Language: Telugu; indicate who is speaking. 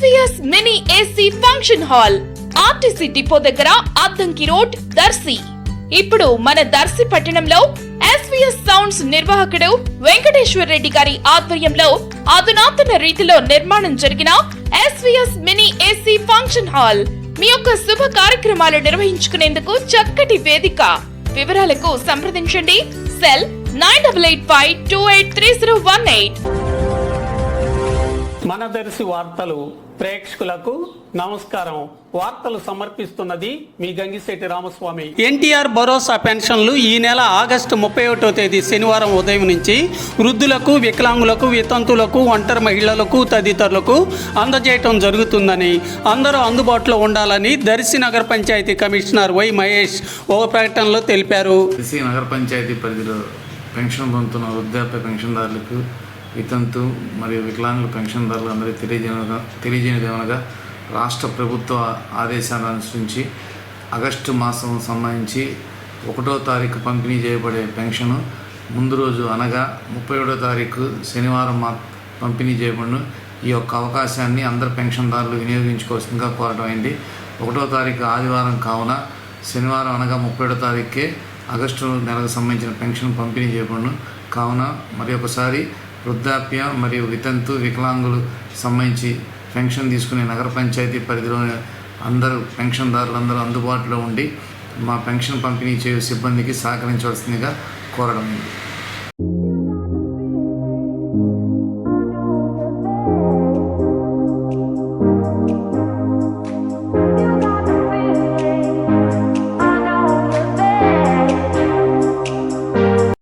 Speaker 1: SVS mini AC function hall RTC depot దగ్గర అద్దంకి రోడ్ దర్శి. ఇప్పుడు మన దర్శి పట్టణంలో SVS సౌండ్స్ నిర్వాహకుడు వెంకటేశ్వర రెడ్డి గారి ఆధ్వర్యంలో అధునాతన రీతిలో నిర్మాణం జరిగిన SVS mini AC function hall మీ యొక్క శుభ కార్యక్రమాలు నిర్వహించుకునేందుకు చక్కటి వేదిక. వివరాలకు సంప్రదించండి. సెల్ 9885283018.
Speaker 2: మన దర్శి వార్తలు ప్రేక్షకులకు నమస్కారం. వార్తలు సమర్పిస్తున్నది మీ గంగిశెట్టి రామస్వామి. ఎన్టీఆర్ భరోసా పెన్షన్లు ఈ నెల ఆగస్టు 31వ తేదీ శనివారం ఉదయం నుంచి వృద్ధులకు, వికలాంగులకు, వితంతులకు, ఒంటరి మహిళలకు తదితరులకు అందజేయటం జరుగుతుందని, అందరూ అందుబాటులో ఉండాలని దర్శి నగర పంచాయతీ కమిషనర్ వై మహేష్ ఓ ప్రకటనలో తెలిపారు.
Speaker 3: దర్శి నగర పంచాయతీ పరిధిలో పెన్షన్ పొందుతున్న వృద్ధాప్య పెన్షన్దారులకు, వితంతు మరియు వికలాంగుల పెన్షన్దారులు అందరికీ తెలియజేయనిదేమనగా రాష్ట్ర ప్రభుత్వ ఆదేశాలను అనుసరించి ఆగస్టు మాసం సంబంధించి 1వ తారీఖు పంపిణీ చేయబడే పెన్షను ముందు రోజు అనగా 31వ తారీఖు శనివారం పంపిణీ చేయబడును. ఈ యొక్క అవకాశాన్ని అందరు పెన్షన్దారులు వినియోగించుకోవాల్సిందిగా కోరడం అయింది. 1వ తారీఖు ఆదివారం కావున శనివారం అనగా 31వ తారీఖుకే ఆగస్టు నెలకు సంబంధించిన పెన్షన్ పంపిణీ చేయబడును. కావున మరి ఒకసారి వృద్ధాప్య మరియు వితంతు వికలాంగులు సంబంధించి పెన్షన్ తీసుకునే నగర పంచాయతీ పరిధిలో అందరూ పెన్షన్దారులందరూ అందుబాటులో ఉండి మా పెన్షన్ పంపిణీ చేయు సిబ్బందికి సహకరించవలసిందిగా కోరడం.